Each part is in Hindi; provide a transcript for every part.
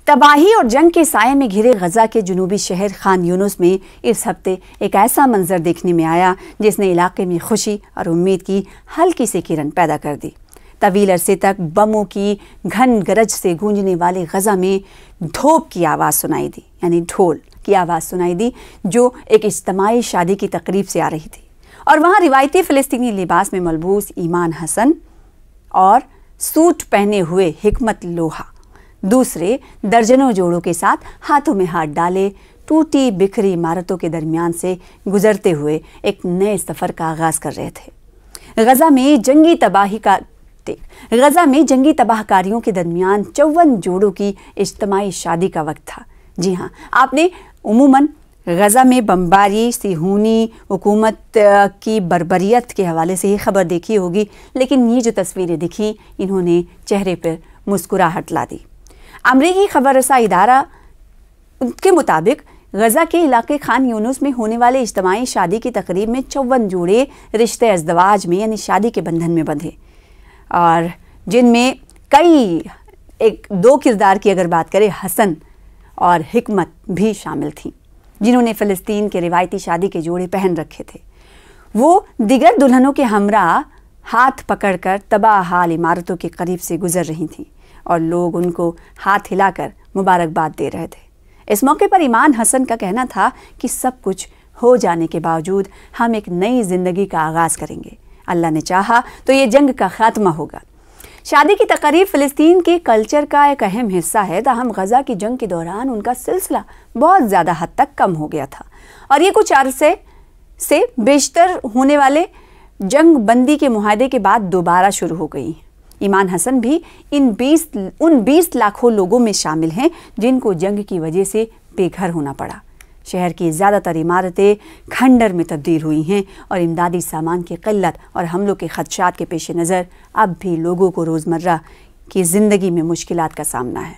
तबाही और जंग के साये में घिरे गजा के जुनूबी शहर खान यूनुस में इस हफ्ते एक ऐसा मंजर देखने में आया जिसने इलाके में खुशी और उम्मीद की हल्की सी किरण पैदा कर दी। तवील अरसे तक बमों की घन गरज से गूंजने वाले गजा में धोप की आवाज़ सुनाई दी, यानी ढोल की आवाज़ सुनाई दी, जो एक इज्तिमाई शादी की तकरीब से आ रही थी। और वहाँ रिवायती फ़िलिस्तीनी लिबास में मलबूस ईमान हसन और सूट पहने हुए हिकमत लोहा दूसरे दर्जनों जोड़ों के साथ हाथों में हाथ डाले टूटी बिखरी इमारतों के दरमियान से गुजरते हुए एक नए सफ़र का आगाज़ कर रहे थे। गजा में जंगी तबाहकारियों के दरमियान 54 जोड़ों की इज्तिमाई शादी का वक्त था। जी हाँ, आपने उमूमन गजा में बमबारी सिहूनी हुकूमत की बर्बरियत के हवाले से ही खबर देखी होगी, लेकिन ये जो तस्वीरें दिखी इन्होंने चेहरे पर मुस्कुराहट ला दी। अमरीकी खबर रसा इदारा के मुताबिक गजा के इलाके खान यूनुस में होने वाले इज्तिमाई शादी की तकरीब में 54 जोड़े रिश्ते अज़दवाज में यानी शादी के बंधन में बंधे, और जिनमें दो किरदार की अगर बात करें, हसन और हिकमत भी शामिल थीं, जिन्होंने फ़लस्तीन के रिवायती शादी के जोड़े पहन रखे थे। वो दिगर दुल्हनों के हमरा हाथ पकड़कर तबाह हाल इमारतों के करीब से गुजर रही थीं और लोग उनको हाथ हिलाकर मुबारकबाद दे रहे थे। इस मौके पर ईमान हसन का कहना था कि सब कुछ हो जाने के बावजूद हम एक नई ज़िंदगी का आगाज़ करेंगे। अल्लाह ने चाहा तो ये जंग का खात्मा होगा। शादी की तकरीब फ़लस्तीन के कल्चर का एक अहम हिस्सा है, ताहम गजा की जंग के दौरान उनका सिलसिला बहुत ज़्यादा हद तक कम हो गया था और ये कुछ अरसे से बेशतर होने वाले जंग बंदी के मुआहदे के बाद दोबारा शुरू हो गई। ईमान हसन भी उन 20 लाखों लोगों में शामिल हैं जिनको जंग की वजह से बेघर होना पड़ा। शहर की ज़्यादातर इमारतें खंडर में तब्दील हुई हैं और इमदादी सामान की क़िल्लत और हमलों के ख़दशात के पेश नज़र अब भी लोगों को रोज़मर्रा की ज़िंदगी में मुश्किलात का सामना है।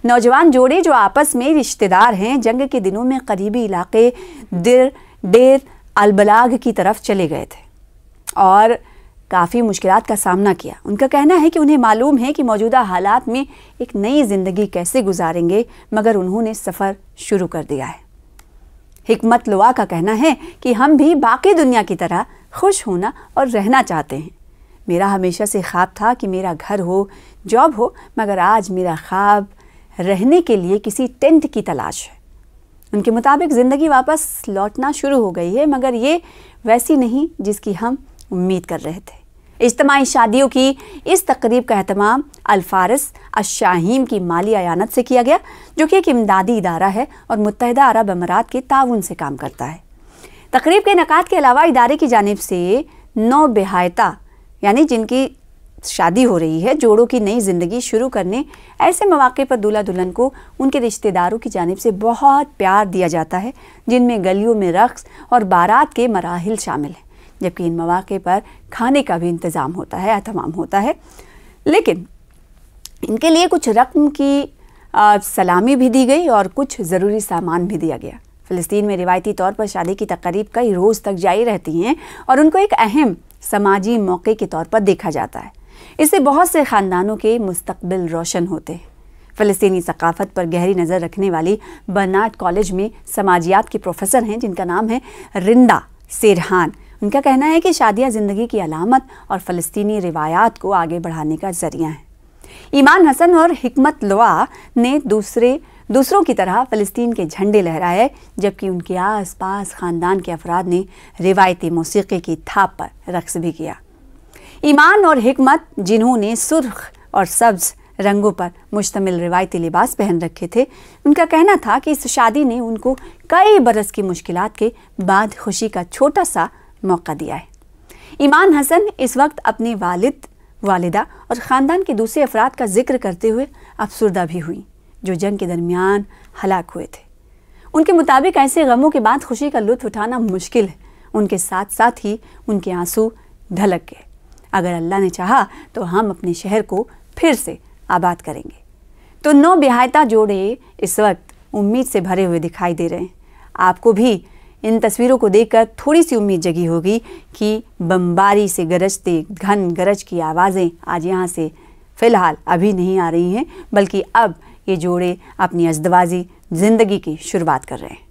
नौजवान जोड़े जो आपस में रिश्तेदार हैं, जंग के दिनों में करीबी इलाके डेर अलबलाग की तरफ चले गए थे और काफ़ी मुश्किलात का सामना किया। उनका कहना है कि उन्हें मालूम है कि मौजूदा हालात में एक नई ज़िंदगी कैसे गुजारेंगे, मगर उन्होंने सफ़र शुरू कर दिया है। हिकमत लोआ का कहना है कि हम भी बाकी दुनिया की तरह खुश होना और रहना चाहते हैं। मेरा हमेशा से ख्वाब था कि मेरा घर हो, जॉब हो, मगर आज मेरा ख्वाब रहने के लिए किसी टेंट की तलाश है। उनके मुताबिक ज़िंदगी वापस लौटना शुरू हो गई है, मगर ये वैसी नहीं जिसकी हम उम्मीद कर रहे थे। इज्तिमाई शादियों की इस तकरीब का एहतमाम अल-फारिस अश-शाहीम की माली अयानत से किया गया, जो कि एक इमदादी इदारा है और मुत्तहिदा अरब अमारात के ताउन से काम करता है। तकरीब के इनेकाद के अलावा इदारे की जानिब से 9 बेहायता यानी जिनकी शादी हो रही है, जोड़ों की नई ज़िंदगी शुरू करने, ऐसे मौके पर दूल्हा दुल्हन को उनके रिश्तेदारों की जानिब से बहुत प्यार दिया जाता है, जिनमें गलियों में रक़्स और बारात के मराहिल शामिल हैं, जबकि इन मौके पर खाने का भी इंतज़ाम होता है, एहतमाम होता है। लेकिन इनके लिए कुछ रकम की सलामी भी दी गई और कुछ ज़रूरी सामान भी दिया गया। फ़लस्तीन में रिवायती तौर पर शादी की तकरीब कई रोज़ तक जारी रहती हैं और उनको एक अहम समाजी मौके के तौर पर देखा जाता है। इससे बहुत से ख़ानदानों के मुस्तकबिल रोशन होते हैं। फ़लस्तीनी सकाफ़त पर गहरी नज़र रखने वाली बर्नार्ड कॉलेज में समाजियात की प्रोफेसर हैं, जिनका नाम है रिंदा सेरहान। उनका कहना है कि शादियाँ ज़िंदगी की अलामत और फ़लस्तीनी रिवायात को आगे बढ़ाने का ज़रिया है। ईमान हसन और हिकमत लोआ ने दूसरों की तरह फ़लस्तीन के झंडे लहराए, जबकि उनके आस पास ख़ानदान के अफराद ने रिवायती मौसीक़ी की थाप पर रक़्स भी किया। ईमान और हिकमत, जिन्होंने सुर्ख और सब्ज़ रंगों पर मुश्तमिल रिवायती लिबास पहन रखे थे, उनका कहना था कि इस शादी ने उनको कई बरस की मुश्किलात के बाद खुशी का छोटा सा मौका दिया है। ईमान हसन इस वक्त अपने वालिदा और ख़ानदान के दूसरे अफराद का जिक्र करते हुए अफसुर्दा भी हुई, जो जंग के दरमियान हलाक हुए थे। उनके मुताबिक ऐसे गमों के बाद खुशी का लुत्फ़ उठाना मुश्किल है। उनके साथ साथ ही उनके आंसू ढलक गए। अगर अल्लाह ने चाहा तो हम अपने शहर को फिर से आबाद करेंगे। तो 9 बेहायता जोड़े इस वक्त उम्मीद से भरे हुए दिखाई दे रहे हैं। आपको भी इन तस्वीरों को देखकर थोड़ी सी उम्मीद जगी होगी कि बमबारी से गरजते घन गरज की आवाज़ें आज यहाँ से फ़िलहाल अभी नहीं आ रही हैं, बल्कि अब ये जोड़े अपनी अज़दवाजी ज़िंदगी की शुरुआत कर रहे हैं।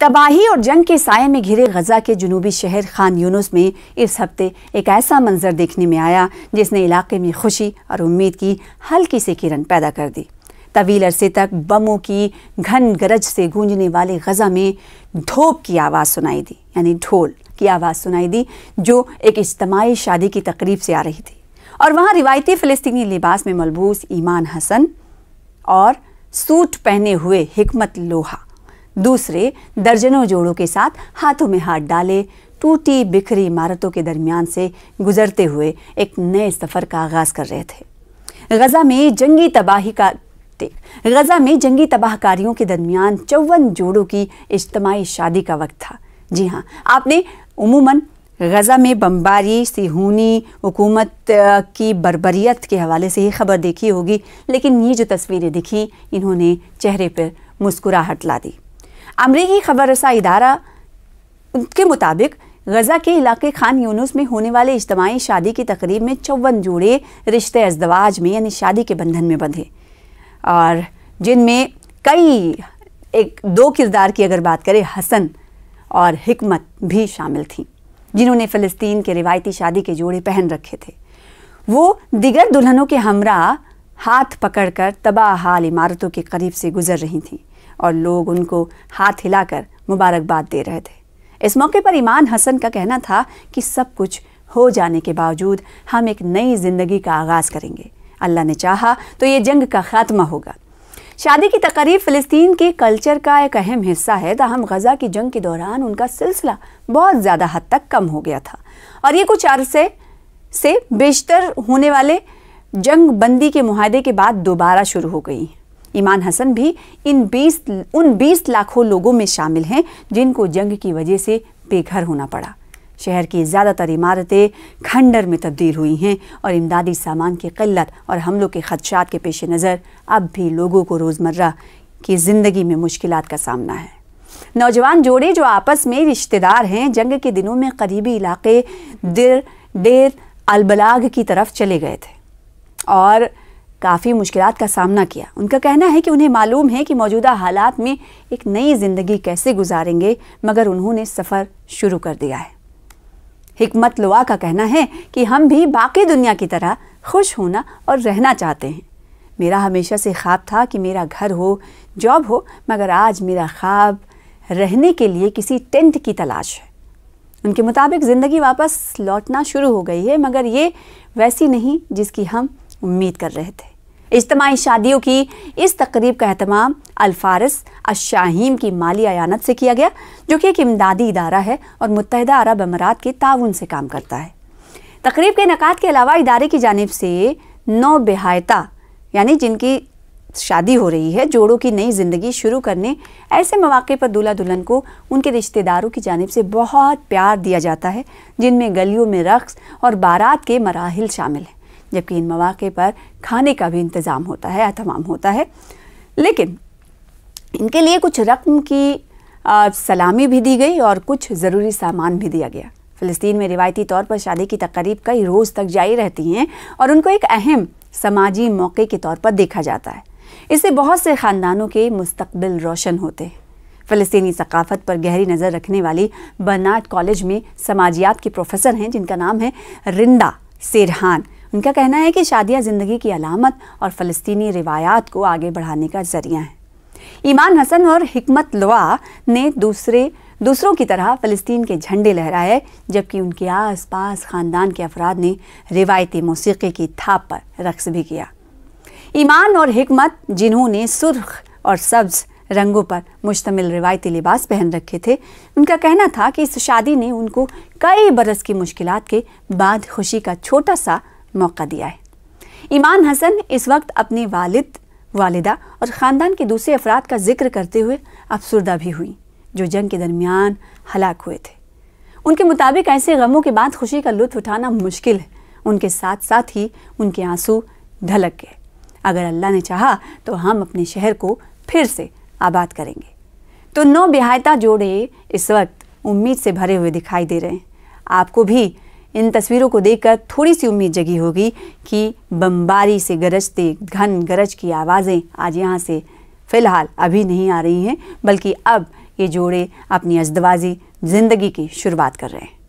तबाही और जंग के साये में घिरे गजा के जुनूबी शहर खान यूनुस में इस हफ्ते एक ऐसा मंजर देखने में आया जिसने इलाके में खुशी और उम्मीद की हल्की सी किरण पैदा कर दी। तवील अरसे तक बमों की घन गरज से गूंजने वाले गजा में धोप की आवाज़ सुनाई दी, यानी ढोल की आवाज़ सुनाई दी, जो एक इज्तिमाई शादी की तकरीब से आ रही थी। और वहाँ रिवायती फ़िलिस्तीनी लिबास में मलबूस ईमान हसन और सूट पहने हुए हिकमत लोहा दूसरे दर्जनों जोड़ों के साथ हाथों में हाथ डाले टूटी बिखरी इमारतों के दरमियान से गुजरते हुए एक नए सफ़र का आगाज़ कर रहे थे। गजा में जंगी तबाहकारियों के दरमियान 54 जोड़ों की इज्तिमाई शादी का वक्त था। जी हाँ, आपने उमूमन गजा में बमबारी सिहूनी हुकूमत की बर्बरियत के हवाले से ही खबर देखी होगी, लेकिन ये जो तस्वीरें दिखी इन्होंने चेहरे पर मुस्कुराहट ला दी। अमरीकी खबर रसा इदारा के मुताबिक गजा के इलाके खान यूनुस में होने वाले इज्तिमाई शादी की तकरीब में 54 जोड़े रिश्ते अज़दवाज में यानी शादी के बंधन में बंधे, और जिनमें दो किरदार की अगर बात करें हसन और हिकमत भी शामिल थीं, जिन्होंने फ़लस्तीन के रिवायती शादी के जोड़े पहन रखे थे। वो दिगर दुल्हनों के हमरा हाथ पकड़कर तबाह हाल इमारतों के करीब से गुजर रही थीं और लोग उनको हाथ हिलाकर मुबारकबाद दे रहे थे। इस मौके पर ईमान हसन का कहना था कि सब कुछ हो जाने के बावजूद हम एक नई ज़िंदगी का आगाज़ करेंगे। अल्लाह ने चाहा तो ये जंग का खात्मा होगा। शादी की तकरीब फ़लस्तीन के कल्चर का एक अहम हिस्सा है, ताहम गजा की जंग के दौरान उनका सिलसिला बहुत ज़्यादा हद तक कम हो गया था और ये कुछ अरसे से बेशतर होने वाले जंग बंदी के मुआहदे के बाद दोबारा शुरू हो गई। ईमान हसन भी उन 20 लाखों लोगों में शामिल हैं जिनको जंग की वजह से बेघर होना पड़ा। शहर की ज़्यादातर इमारतें खंडर में तब्दील हुई हैं और इमदादी सामान की क़िल्लत और हमलों के ख़दशात के पेश नज़र अब भी लोगों को रोज़मर्रा की ज़िंदगी में मुश्किलात का सामना है। नौजवान जोड़े जो आपस में रिश्तेदार हैं, जंग के दिनों में करीबी इलाके डेर अलबलाग की तरफ चले गए थे और काफ़ी मुश्किलात का सामना किया। उनका कहना है कि उन्हें मालूम है कि मौजूदा हालात में एक नई ज़िंदगी कैसे गुजारेंगे, मगर उन्होंने सफ़र शुरू कर दिया है। हिकमत लोहा का कहना है कि हम भी बाकी दुनिया की तरह खुश होना और रहना चाहते हैं। मेरा हमेशा से ख्वाब था कि मेरा घर हो, जॉब हो, मगर आज मेरा ख्वाब रहने के लिए किसी टेंट की तलाश है। उनके मुताबिक ज़िंदगी वापस लौटना शुरू हो गई है, मगर ये वैसी नहीं जिसकी हम उम्मीद कर रहे थे। इज्तिमाई शादियों की इस तकरीब का एहतमाम अल-फारिस अश-शाहीम की माली अयानत से किया गया, जो कि एक इमदादी इदारा है और मुत्तहिदा अरब अमारात के ताउन से काम करता है। तकरीब के इनेकाद के अलावा इदारे की जानिब से 9 बेहायता यानी जिनकी शादी हो रही है, जोड़ों की नई ज़िंदगी शुरू करने ऐसे मौके पर दूल्हा दुल्हन को उनके रिश्तेदारों की जानिब से बहुत प्यार दिया जाता है, जिनमें गलियों में रक़्स और बारात के मराहिल शामिल हैं, जबकि इन मौके पर खाने का भी इंतज़ाम होता है, एहतमाम होता है। लेकिन इनके लिए कुछ रकम की सलामी भी दी गई और कुछ ज़रूरी सामान भी दिया गया। फ़लस्तीन में रिवायती तौर पर शादी की तकरीब कई रोज़ तक जारी रहती हैं और उनको एक अहम समाजी मौके के तौर पर देखा जाता है। इससे बहुत से ख़ानदानों के मुस्तकबिल रोशन होते हैं। फ़लस्तीनी सकाफ़त पर गहरी नज़र रखने वाली बर्नार्ड कॉलेज में समाजियात के प्रोफेसर हैं, जिनका नाम है रिंदा सेरहान। उनका कहना है कि शादियाँ ज़िंदगी की अलामत और फ़लस्तीनी रिवायात को आगे बढ़ाने का ज़रिया हैं। ईमान हसन और हिकमत लवा ने दूसरों की तरह फ़लस्तीन के झंडे लहराए, जबकि उनके आसपास ख़ानदान के अफराद ने रिवायती मौसीक़ी की थाप पर रक़्स भी किया। ईमान और हिकमत, जिन्होंने सुर्ख और सब्ज़ रंगों पर मुश्तमिल रिवायती लिबास पहन रखे थे, उनका कहना था कि इस शादी ने उनको कई बरस की मुश्किलात के बाद खुशी का छोटा सा मौका दिया है। ईमान हसन इस वक्त अपने वालिद, वालिदा और ख़ानदान के दूसरे अफराद का जिक्र करते हुए अफसुर्दा भी हुई, जो जंग के दरमियान हलाक हुए थे। उनके मुताबिक ऐसे गमों के बाद खुशी का लुत्फ़ उठाना मुश्किल है। उनके साथ साथ ही उनके आंसू ढलक गए। अगर अल्लाह ने चाहा तो हम अपने शहर को फिर से आबाद करेंगे। तो 9 बिहायता जोड़े इस वक्त उम्मीद से भरे हुए दिखाई दे रहे हैं। आपको भी इन तस्वीरों को देखकर थोड़ी सी उम्मीद जगी होगी कि बमबारी से गरजते घन गरज की आवाज़ें आज यहाँ से फ़िलहाल अभी नहीं आ रही हैं, बल्कि अब ये जोड़े अपनी अज़दवाजी ज़िंदगी की शुरुआत कर रहे हैं।